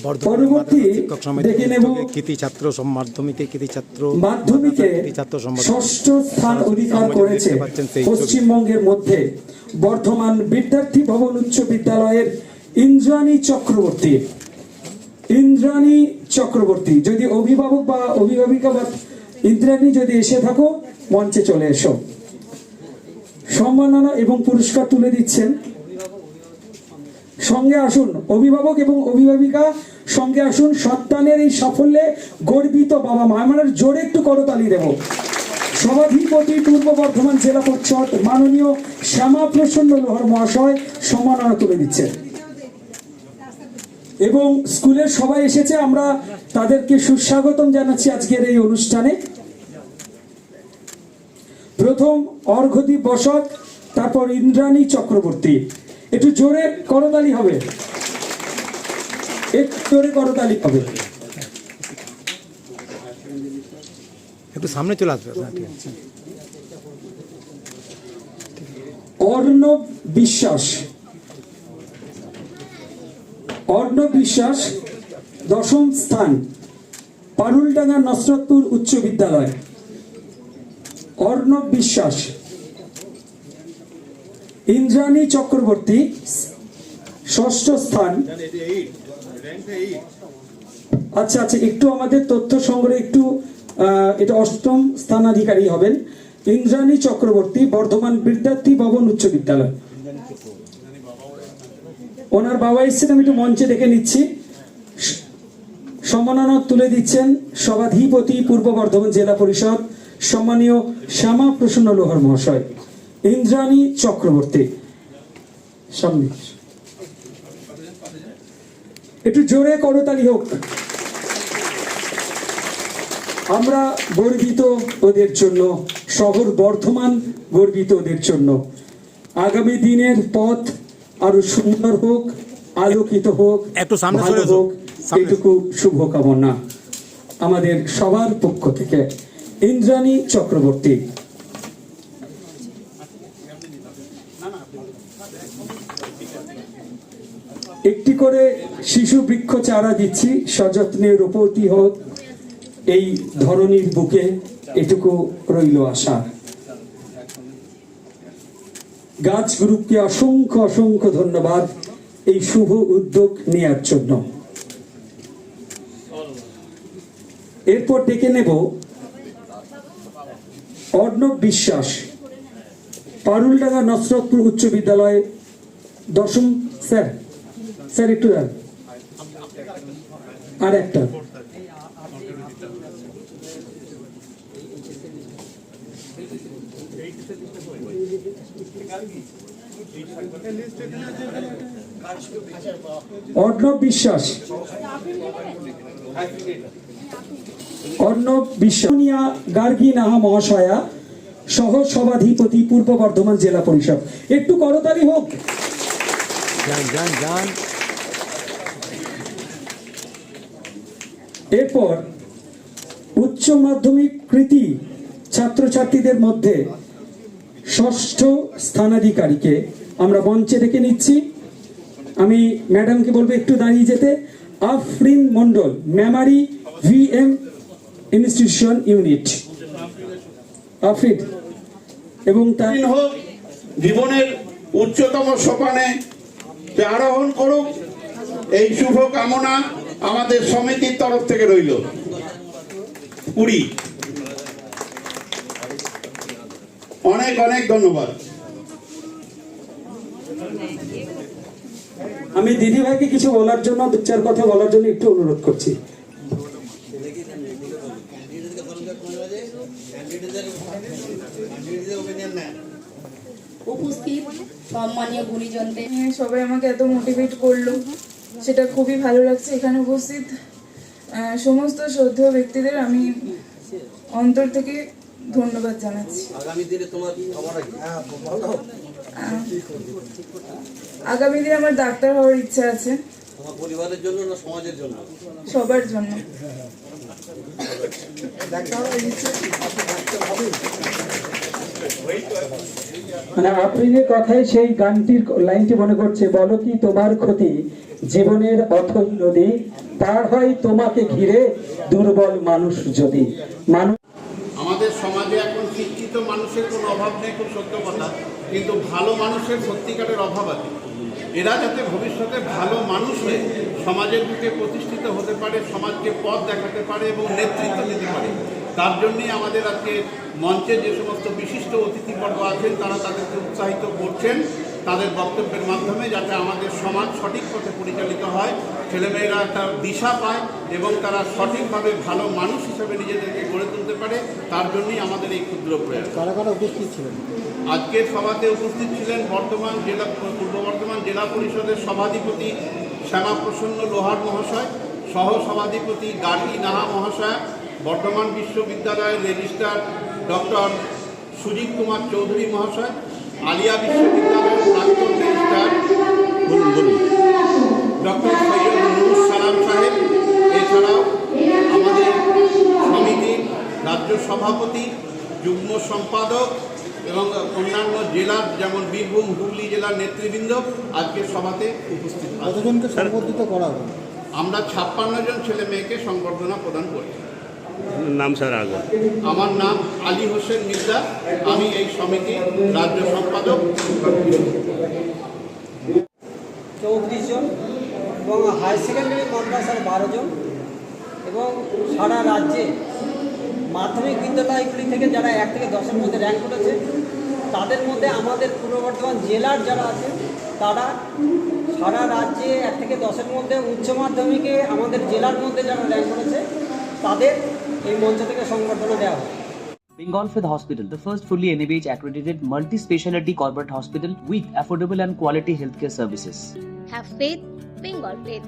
পরবর্তী দেখে নেব কৃতি ছাত্র মাধ্যমিকে কৃতি ছাত্র মাধ্যমিকে ষষ্ঠ স্থান অধিকার করেছে পশ্চিমবঙ্গের মধ্যে বর্ধমান বিদ্যার্থী ভবন উচ্চ বিদ্যালয়ের ইন্দ্রাণী চক্রবর্তী। যদি অভিভাবক বা অভিভাবিকা বা ইন্দ্রাণী যদি এসে থাকো মঞ্চে চলে এসো। সম্মাননা এবং পুরস্কার তুলে দিচ্ছেন। সঙ্গে আসুন অভিভাবক এবং অভিভাবিকা, সঙ্গে আসুন সন্তানের এই সাফল্যে গর্বিত বাবা মা। আমরা জোরে একটু করতালি দেব। সভাধিপতি পূর্ব বর্ধমান জেলা পরিষদ মাননীয় শ্যামা প্রসন্ন লোহার মহাশয় সম্মাননা তুলে দিচ্ছেন এবং স্কুলের সবাই এসেছে, আমরা তাদেরকে সুস্বাগতম জানাচ্ছি আজকের এই অনুষ্ঠানে। প্রথম অর্ঘদীপ বসক, তারপর ইন্দ্রাণী চক্রবর্তী। একটু জোরে করতালি হবে, একটু জোরে করতালি হবে। একটু সামনে চলে আসবে। অর্ণব বিশ্বাস দশম স্থান, পারুলডাঙ্গা নসরতপুর উচ্চ বিদ্যালয়। অর্ণব বিশ্বাস। ইন্দ্রাণী চক্রবর্তী ষষ্ঠ স্থান। আচ্ছা, একটু আমাদের তথ্য সংগ্রহে একটু এটা অষ্টম স্থানাধিকারী হবেন। ইন্দ্রাণী চক্রবর্তী বর্ধমান বিদ্যার্থী ভবন উচ্চ বিদ্যালয়। ওনার বাবা এসেছেন, আমি একটু মঞ্চে দেখে নিচ্ছি। সম্মাননা তুলে দিচ্ছেন সভাধিপতি পূর্ব বর্ধমান জেলা পরিষদ সম্মানীয় শ্যামা প্রসন্ন লোহার মহাশয়। ইন্দ্রাণী চক্রবর্তী সামনে, একটু জোরে করতালি হোক। আমরা গর্বিত ওদের জন্য, শহর বর্ধমান গর্বিত ওদের জন্য। আগামী দিনের পথ আরো সুন্দর হোক, আলোকিত হোক, ভালো হোক, এটুকু শুভকামনা আমাদের সবার পক্ষ থেকে। ইন্দ্রাণী চক্রবর্তী। একটি করে শিশু বৃক্ষ চারা দিচ্ছি, সযত্নে রূপবতী হোক এই ধরনীর বুকে, এটুকু রইল আশা। গাছ গ্রুপকে অসংখ্য অসংখ্য ধন্যবাদ এই শুভ উদ্যোগ নেওয়ার জন্য। এরপর ডেকে নেব অর্ণব বিশ্বাস, পারুলডাঙ্গা নসরতপুর উচ্চ বিদ্যালয় দশম। স্যার একটু আর একটা। অর্ণব বিশ্বাস গার্গী নাহা মহাশয়া সহ সভাধিপতি পূর্ব বর্ধমান জেলা পরিষদ। একটু করতালি হোক। এরপর উচ্চ মাধ্যমিক কৃতি ছাত্রছাত্রীদের মধ্যে ষষ্ঠ স্থানাধিকারীকে আমরা মঞ্চে ডেকে নিচ্ছি। আমি ম্যাডামকে বলবো একটু দাঁড়িয়ে যেতে। Afrin Mondal, Memari VM institution unit. Afrin এবং তার জীবনের উচ্চতম সোপানে আরোহণ করুক, এই শুভ কামনা আমাদের সমিতির তরফ থেকে রইল। পুরী, অনেক অনেক ধন্যবাদ। আমি দিদি ভাইকে কিছু বলার জন্য, দু চার কথা বলার জন্য একটু অনুরোধ করছি। উপস্থিত সম্মানীয় গুণীজনদের, সবাই আমাকে এত মোটিভেট করলো, সেটা খুবই ভালো লাগছে। এখানে উপস্থিত সমস্ত শ্রদ্ধেয় ব্যক্তিদের আমি অন্তর থেকে ধন্যবাদ জানাচ্ছি। আগামী দিনে আমার ডাক্তার হওয়ার ইচ্ছা আছে। পরিবারের জন্য না সমাজের জন্য? সবার জন্য। মানে আফরিনের কথায় সেই গানটির লাইনটি মনে করছে, বলো কি তোমার ক্ষতি জীবনের অথই নদী, পার হয় তোমাকে ঘিরে দুর্বল মানুষ যদি। মানুষ আমাদের সমাজে এখন শিক্ষিত মানুষের কোনো অভাব নেই, খুব সত্য কথা, কিন্তু ভালো মানুষের সত্যিকারের অভাব আছে। এরা যাতে ভবিষ্যতে ভালো মানুষ হয়ে সমাজের বুকে প্রতিষ্ঠিত হতে পারে, সমাজকে পথ দেখাতে পারে এবং নেতৃত্ব দিতে পারে, তার জন্যই আমাদের আজকে মঞ্চে যে সমস্ত বিশিষ্ট অতিথিবর্গ আছেন তারা তাদেরকে উৎসাহিত করছেন তাদের বক্তব্যের মাধ্যমে, যাতে আমাদের সমাজ সঠিক পথে পরিচালিত হয়, ছেলেমেয়েরা একটা দিশা পায় এবং তারা সঠিকভাবে ভালো মানুষ হিসেবে নিজেদেরকে গড়ে তুলতে পারে। তার জন্যই আমাদের এই ক্ষুদ্র প্রয়াস। কারা কারা উপস্থিত ছিলেন? আজকের সভাতে উপস্থিত ছিলেন পূর্ব বর্ধমান জেলা পরিষদের সভাধিপতি শ্যামাপ্রসন্ন লোহার মহাশয়, সহ সভাধিপতি গার্গী নাহা মহাশয়, বর্ধমান বিশ্ববিদ্যালয়ের রেজিস্ট্রার ডক্টর সুজিত কুমার চৌধুরী মহাশয়, আলিয়া বিশ্ববিদ্যালয়ের প্রাক্তন রেজিস্ট্রার ডক্টর সৈয়দ নুরুস সালাম সাহেব, এছাড়াও আমাদের সমিতির রাজ্য সভাপতি, যুগ্ম সম্পাদক এবং অন্যান্য জেলার যেমন বীরভূম, হুগলি জেলার নেতৃবৃন্দ আজকের সভাতে উপস্থিত আছেন। কতজনকে সংবর্ধিত করা হবে? আমরা 56 জন ছেলে মেয়েকে সংবর্ধনা প্রদান করছি। নাম স্যার আগে? আমার নাম আলী হোসেন মির্জা, আমি এই সমিতির রাজ্য সম্পাদক। 34 জন এবং হায়ার সেকেন্ডারি মাদ্রাসার 12 জন এবং সারা রাজ্যে মাধ্যমিক বিদ্যালয়গুলি থেকে যারা 1 থেকে 10-এর মধ্যে র্যাঙ্ক করেছে, তাদের মধ্যে আমাদের পূর্ব বর্ধমান জেলার যারা আছে তারা সারা রাজ্যে 1 থেকে 10-এর মধ্যে উচ্চ মাধ্যমিকে আমাদের জেলার মধ্যে যারা র্যাঙ্ক করেছে তাদের এই মঞ্চ থেকে সংবর্ধনা দেওয়া হয়। Bengal Fifth Hospital, the first fully NABH accredited multi-speciality corporate hospital with affordable and quality healthcare services. Have faith, Bengal faith.